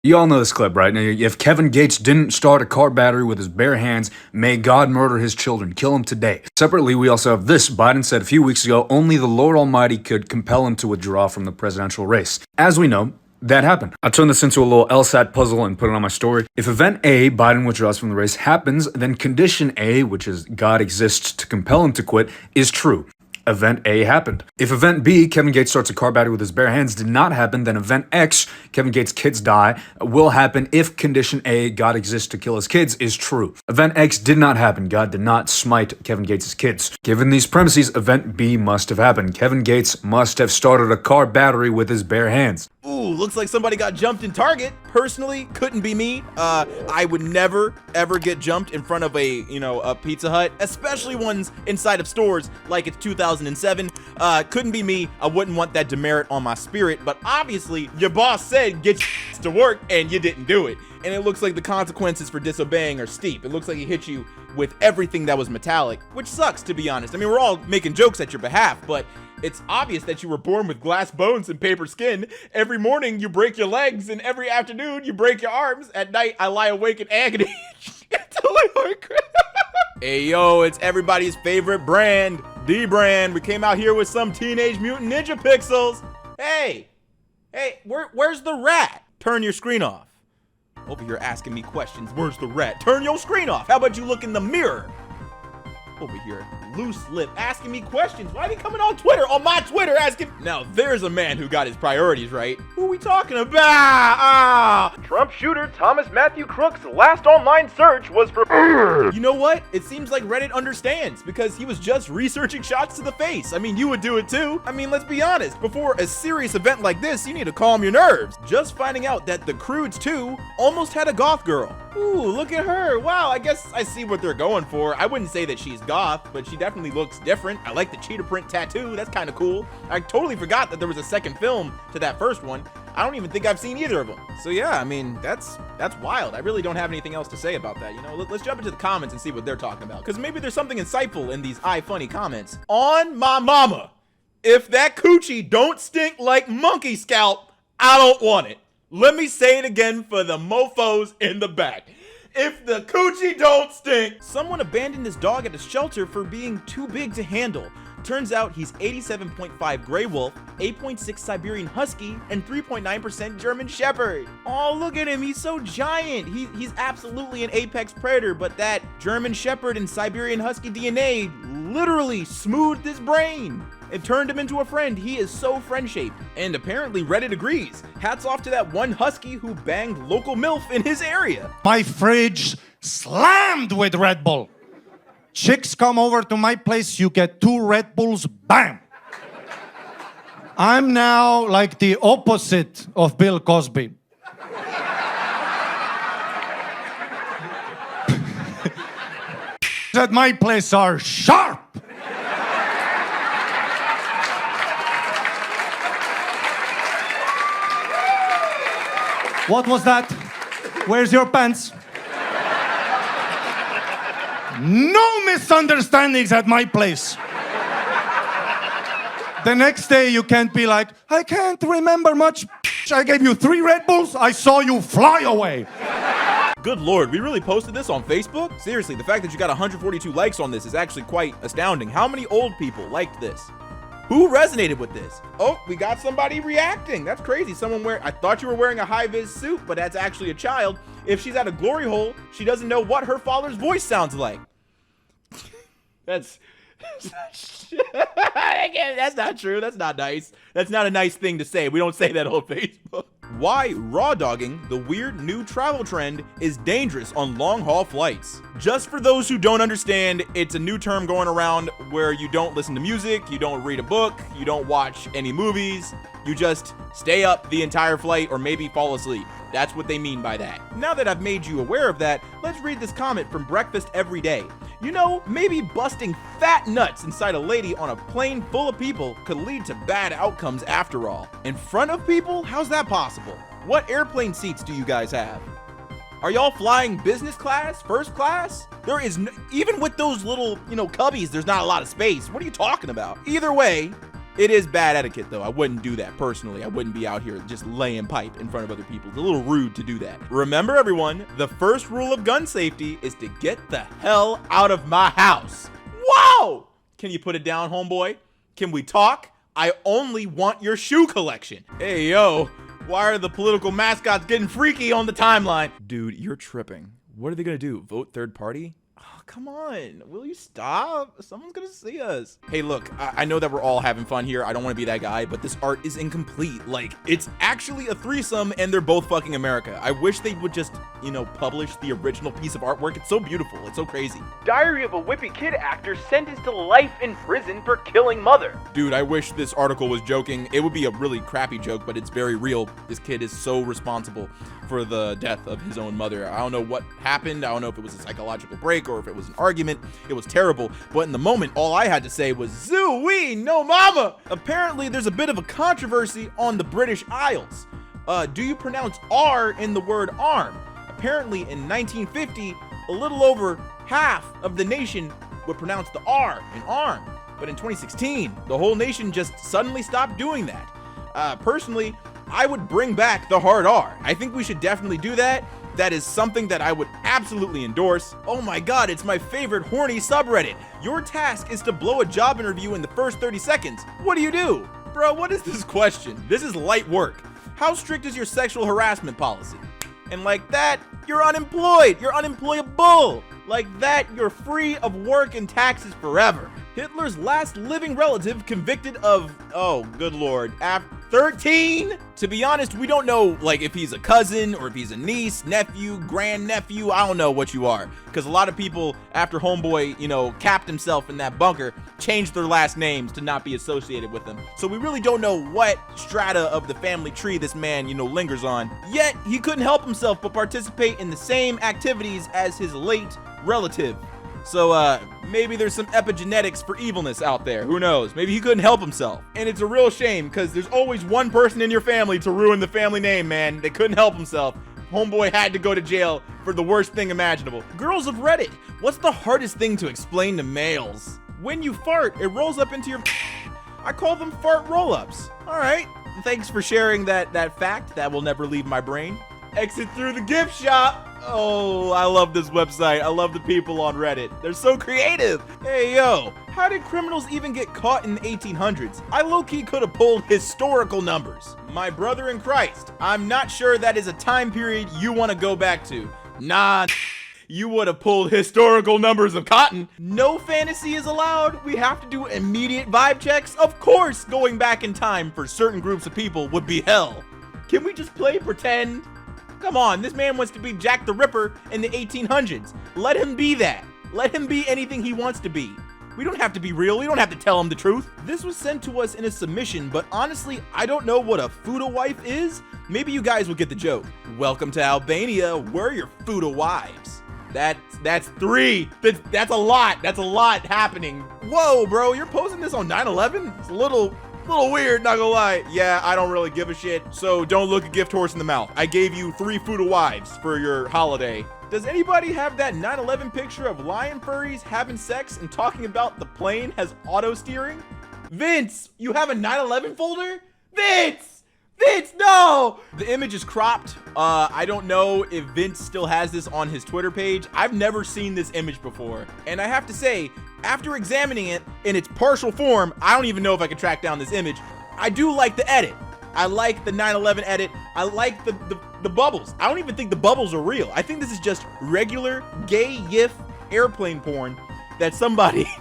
You all know this clip, right? Now, if Kevin Gates didn't start a car battery with his bare hands, may God murder his children. Kill him today. Separately, we also have this. Biden said a few weeks ago, only the Lord Almighty could compel him to withdraw from the presidential race. As we know, that happened. I'll turn this into a little LSAT puzzle and put it on my story. If event A, Biden withdraws from the race, happens, then condition A, which is God exists to compel him to quit, is true. Event A happened. If event B, Kevin Gates starts a car battery with his bare hands, did not happen, then event X, Kevin Gates' kids die, will happen if condition A, God exists to kill his kids, is true. Event X did not happen. God did not smite Kevin Gates' kids. Given these premises, event B must have happened. Kevin Gates must have started a car battery with his bare hands. Ooh, looks like somebody got jumped in Target. Personally, couldn't be me. I would never, ever get jumped in front of a Pizza Hut, especially ones inside of stores like it's 2007. Couldn't be me. I wouldn't want that demerit on my spirit, but obviously your boss said get to work and you didn't do it. And it looks like the consequences for disobeying are steep. It looks like he hit you with everything that was metallic, which sucks, to be honest. I mean, we're all making jokes at your behalf, but it's obvious that you were born with glass bones and paper skin. Every morning you break your legs, and every afternoon you break your arms. At night I lie awake in agony until my heart cracks. Hey yo, it's everybody's favorite brand, D brand. We came out here with some Teenage Mutant Ninja pixels. Hey, where's the rat? Turn your screen off. Over here asking me questions. Where's the rat? Turn your screen off. How about you look in the mirror? Over here, loose lip, asking me questions. Why are they coming on Twitter, on my Twitter, asking? Now, there's a man who got his priorities right. Who are we talking about? Trump shooter Thomas Matthew Crook's last online search was for... You know what? It seems like Reddit understands, because he was just researching shots to the face. I mean, you would do it too. I mean, let's be honest. Before a serious event like this, you need to calm your nerves. Just finding out that the Croods 2 almost had a goth girl. Ooh, look at her. Wow, I guess I see what they're going for. I wouldn't say that she's goth, but she definitely looks different. I like the cheetah print tattoo. That's kind of cool. I totally forgot that there was a second film to that first one. I don't even think I've seen either of them. So yeah, I mean, that's wild. I really don't have anything else to say about that. You know, let's jump into the comments and see what they're talking about, because maybe there's something insightful in these funny comments. On my mama, if that coochie don't stink like monkey scalp, I don't want it. Let me say it again for the mofos in the back. If the coochie don't stink. Someone abandoned his dog at a shelter for being too big to handle. Turns out he's 87.5 Grey Wolf, 8.6 Siberian Husky, and 3.9% German Shepherd. Oh, look at him, he's so giant. He's absolutely an apex predator, but that German Shepherd and Siberian Husky DNA literally smoothed his brain. It turned him into a friend. He is so friend-shaped. And apparently Reddit agrees. Hats off to that one husky who banged local MILF in his area. My fridge slammed with Red Bull. Chicks come over to my place, you get 2 Red Bulls, bam! I'm now like the opposite of Bill Cosby. At my place are sharp. What was that? Where's your pants? No misunderstandings at my place. The next day you can't be like, I can't remember much. I gave you 3 Red Bulls, I saw you fly away. Good Lord, we really posted this on Facebook? Seriously, the fact that you got 142 likes on this is actually quite astounding. How many old people liked this? Who resonated with this? Oh, we got somebody reacting. That's crazy. I thought you were wearing a high-vis suit, but that's actually a child. If she's at a glory hole, she doesn't know what her father's voice sounds like. That's not true. That's not nice. That's not a nice thing to say. We don't say that on Facebook. Why raw dogging, the weird new travel trend, is dangerous on long-haul flights. Just for those who don't understand, it's a new term going around where you don't listen to music, you don't read a book, you don't watch any movies, you just stay up the entire flight or maybe fall asleep. That's what they mean by that. Now that I've made you aware of that, let's read this comment from Breakfast Every Day. You know, maybe busting fat nuts inside a lady on a plane full of people could lead to bad outcomes after all. In front of people? How's that possible? What airplane seats do you guys have? Are y'all flying business class, first class? There is no, even with those little, cubbies, there's not a lot of space. What are you talking about? Either way, It is bad etiquette, though. I wouldn't do that personally. I wouldn't be out here just laying pipe in front of other people. It's a little rude to do that. Remember, everyone, the first rule of gun safety is to get the hell out of my house. Whoa! Can you put it down, homeboy? Can we talk? I only want your shoe collection. Hey, yo, why are the political mascots getting freaky on the timeline? Dude, you're tripping. What are they gonna do? Vote third party? Oh, come on. Will you stop? Someone's gonna see us. Hey, look, I know that we're all having fun here. I don't want to be that guy, but this art is incomplete. Like, it's actually a threesome and they're both fucking America. I wish they would just, you know, publish the original piece of artwork. It's so beautiful. It's so crazy. Diary of a Whippy Kid actor sentenced to life in prison for killing mother. Dude, I wish this article was joking. It would be a really crappy joke, but it's very real. This kid is so responsible for the death of his own mother. I don't know what happened. I don't know if it was a psychological break or if it was an argument. It was terrible. But in the moment, all I had to say was, "Zoo-wee, no mama!" Apparently, there's a bit of a controversy on the British Isles. Do you pronounce R in the word arm? Apparently, in 1950, a little over half of the nation would pronounce the R in arm. But in 2016, the whole nation just suddenly stopped doing that. Personally, I would bring back the hard R. I think we should definitely do that. That is something that I would absolutely endorse. Oh my god, it's my favorite horny subreddit. Your task is to blow a job interview in the first 30 seconds. What do you do? Bro, what is this question? This is light work. How strict is your sexual harassment policy? And like that, you're unemployed. You're unemployable. Like that, you're free of work and taxes forever. Hitler's last living relative convicted of, oh, good lord, 13? To be honest, we don't know, like, if he's a cousin or if he's a niece, nephew, grandnephew. I don't know what you are. Because a lot of people, after Homeboy, you know, capped himself in that bunker, changed their last names to not be associated with him. So we really don't know what strata of the family tree this man, you know, lingers on. Yet, he couldn't help himself but participate in the same activities as his late relative. So, maybe there's some epigenetics for evilness out there. Who knows? Maybe he couldn't help himself. And it's a real shame, because there's always one person in your family to ruin the family name, man. They couldn't help himself. Homeboy had to go to jail for the worst thing imaginable. Girls of Reddit, what's the hardest thing to explain to males? When you fart, it rolls up into your... I call them fart roll-ups. All right. Thanks for sharing that fact. That will never leave my brain. Exit through the gift shop. Oh, I love this website. I love the people on Reddit. They're so creative. Hey, yo, how did criminals even get caught in the 1800s? I low-key could have pulled historical numbers. My brother in Christ, I'm not sure that is a time period you want to go back to. Nah, you would have pulled historical numbers of cotton. No fantasy is allowed. We have to do immediate vibe checks. Of course, going back in time for certain groups of people would be hell. Can we just play pretend? Come on, this man wants to be Jack the Ripper in the 1800s. Let him be that. Let him be anything he wants to be. We don't have to be real. We don't have to tell him the truth. This was sent to us in a submission, but honestly, I don't know what a Fuda wife is. Maybe you guys will get the joke. Welcome to Albania. We're your Fuda wives. That's 3. That's a lot. That's a lot happening. Whoa, bro, you're posting this on 9/11? It's a little weird, not gonna lie. Yeah, I don't really give a shit, so don't look a gift horse in the mouth. I gave you 3 Fuda wives for your holiday. Does anybody have that 9/11 picture of lion furries having sex and talking about the plane has auto steering? Vince, you have a 9/11 folder? Vince, no! The image is cropped. I don't know if Vince still has this on his Twitter page. I've never seen this image before. And I have to say, after examining it in its partial form, I don't even know if I can track down this image. I do like the edit. I like the 9/11 edit. I like the bubbles. I don't even think the bubbles are real. I think this is just regular gay GIF airplane porn that somebody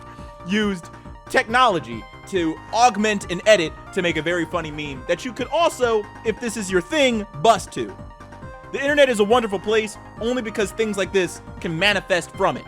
used technology to augment and edit to make a very funny meme that you could also, if this is your thing, bust to. The internet is a wonderful place only because things like this can manifest from it.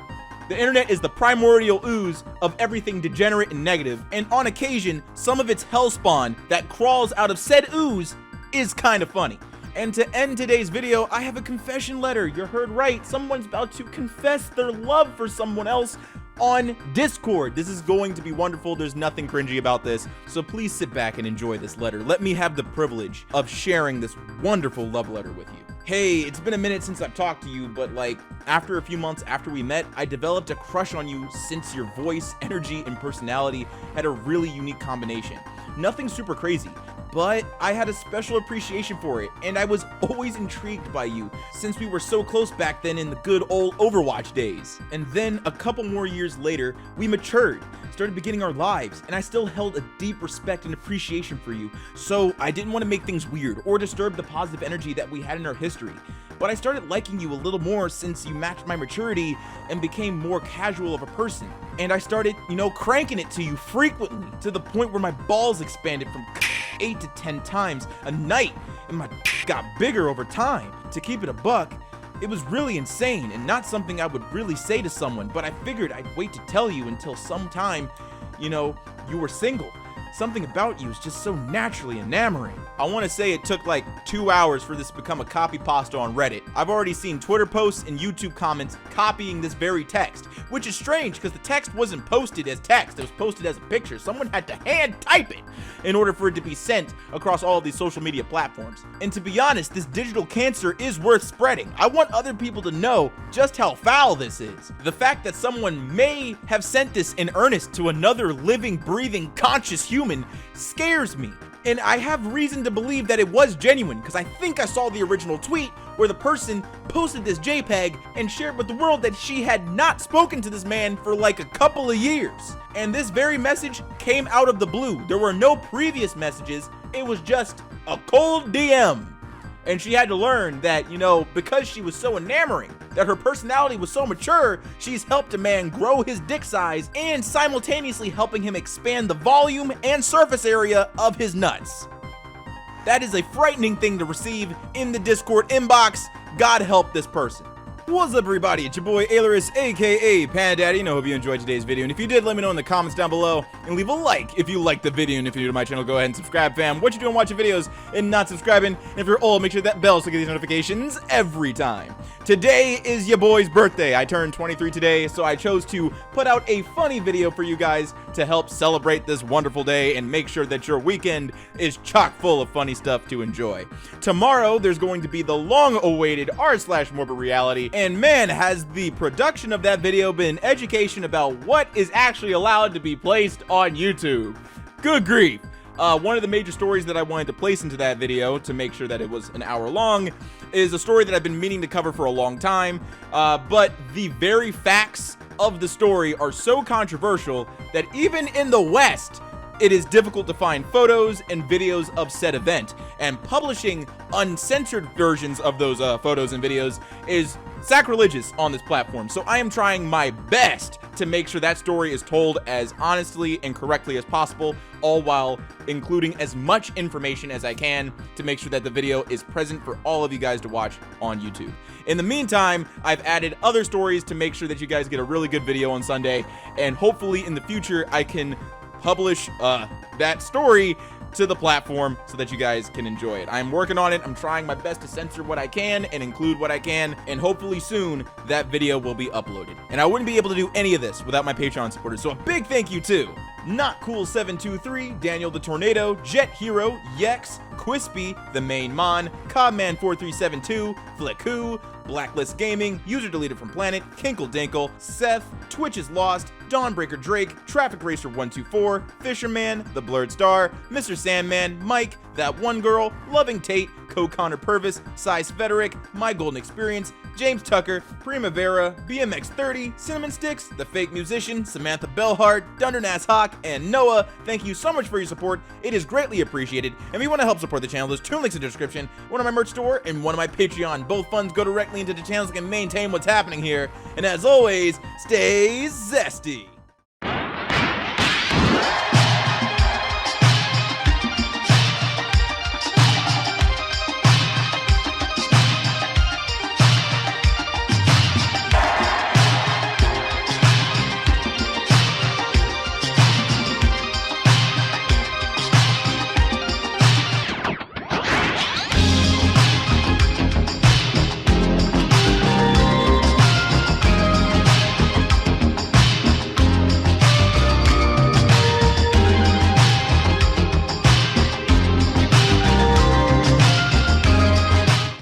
The internet is the primordial ooze of everything degenerate and negative, and on occasion, some of its hellspawn that crawls out of said ooze is kind of funny. And to end today's video, I have a confession letter. You heard right. Someone's about to confess their love for someone else on Discord. This is going to be wonderful. There's nothing cringy about this. So please sit back and enjoy this letter. Let me have the privilege of sharing this wonderful love letter with you. Hey, it's been a minute since I've talked to you, but like after a few months after we met, I developed a crush on you since your voice, energy, and personality had a really unique combination. Nothing super crazy, but I had a special appreciation for it, and I was always intrigued by you since we were so close back then in the good old Overwatch days. And then a couple more years later, we matured, started beginning our lives, and I still held a deep respect and appreciation for you, so I didn't want to make things weird or disturb the positive energy that we had in our history. But I started liking you a little more since you matched my maturity and became more casual of a person. And I started, cranking it to you frequently to the point where my balls expanded from 8 to 10 times a night, and my got bigger over time. To keep it a buck, it was really insane and not something I would really say to someone, but I figured I'd wait to tell you until sometime, you were single. Something about you is just so naturally enamoring. I want to say it took like 2 hours for this to become a copy pasta on Reddit. I've already seen Twitter posts and YouTube comments copying this very text, which is strange because the text wasn't posted as text, it was posted as a picture. Someone had to hand type it in order for it to be sent across all of these social media platforms. And to be honest, this digital cancer is worth spreading. I want other people to know just how foul this is. The fact that someone may have sent this in earnest to another living, breathing, conscious human scares me. And I have reason to believe that it was genuine because I think I saw the original tweet where the person posted this JPEG and shared with the world that she had not spoken to this man for like a couple of years. And this very message came out of the blue. There were no previous messages. It was just a cold DM. And she had to learn that, because she was so enamoring, that her personality was so mature, she's helped a man grow his dick size and simultaneously helping him expand the volume and surface area of his nuts. That is a frightening thing to receive in the Discord inbox. God help this person. What's up, everybody? It's your boy Ailurus, aka Panda Daddy, and I hope you enjoyed today's video. And if you did, let me know in the comments down below, and leave a like if you liked the video. And if you're new to my channel, go ahead and subscribe, fam. What you doing watching videos and not subscribing? And if you're old, make sure that bell so you get these notifications every time. Today is your boy's birthday. I turned 23 today, so I chose to put out a funny video for you guys to help celebrate this wonderful day and make sure that your weekend is chock full of funny stuff to enjoy. Tomorrow, there's going to be the long-awaited r/Morbid reality. And man, has the production of that video been education about what is actually allowed to be placed on YouTube. Good grief. One of the major stories that I wanted to place into that video to make sure that it was an hour long is a story that I've been meaning to cover for a long time, but the very facts of the story are so controversial that even in the West, it is difficult to find photos and videos of said event, and publishing uncensored versions of those photos and videos is sacrilegious on this platform. So I am trying my best to make sure that story is told as honestly and correctly as possible, all while including as much information as I can to make sure that the video is present for all of you guys to watch on YouTube. In the meantime, I've added other stories to make sure that you guys get a really good video on Sunday, and hopefully in the future I can publish that story to the platform so that you guys can enjoy it. I'm working on it. I'm trying my best to censor what I can and include what I can, and hopefully soon that video will be uploaded. And I wouldn't be able to do any of this without my Patreon supporters, so a big thank you to NotCool723, Daniel the Tornado, Jet Hero, Yex, Quispy, The Main Mon, Cobman4372, Flicku, Blacklist Gaming, User Deleted from Planet, Kinkle Dinkle, Seth, Twitch is Lost, Dawnbreaker Drake, Traffic Racer 124, Fisherman, The Blurred Star, Mr. Sandman, Mike, That One Girl, Loving Tate, Co-Connor Purvis, Size Federic, My Golden Experience, James Tucker, Primavera, BMX30, Cinnamon Sticks, The Fake Musician, Samantha Bellhart, Dundernass Hawk, and Noah. Thank you so much for your support. It is greatly appreciated. And if you want to help support the channel, there's 2 links in the description, one of my merch store and one of my Patreon. Both funds go directly into the channel so I can maintain what's happening here. And as always, stay zesty.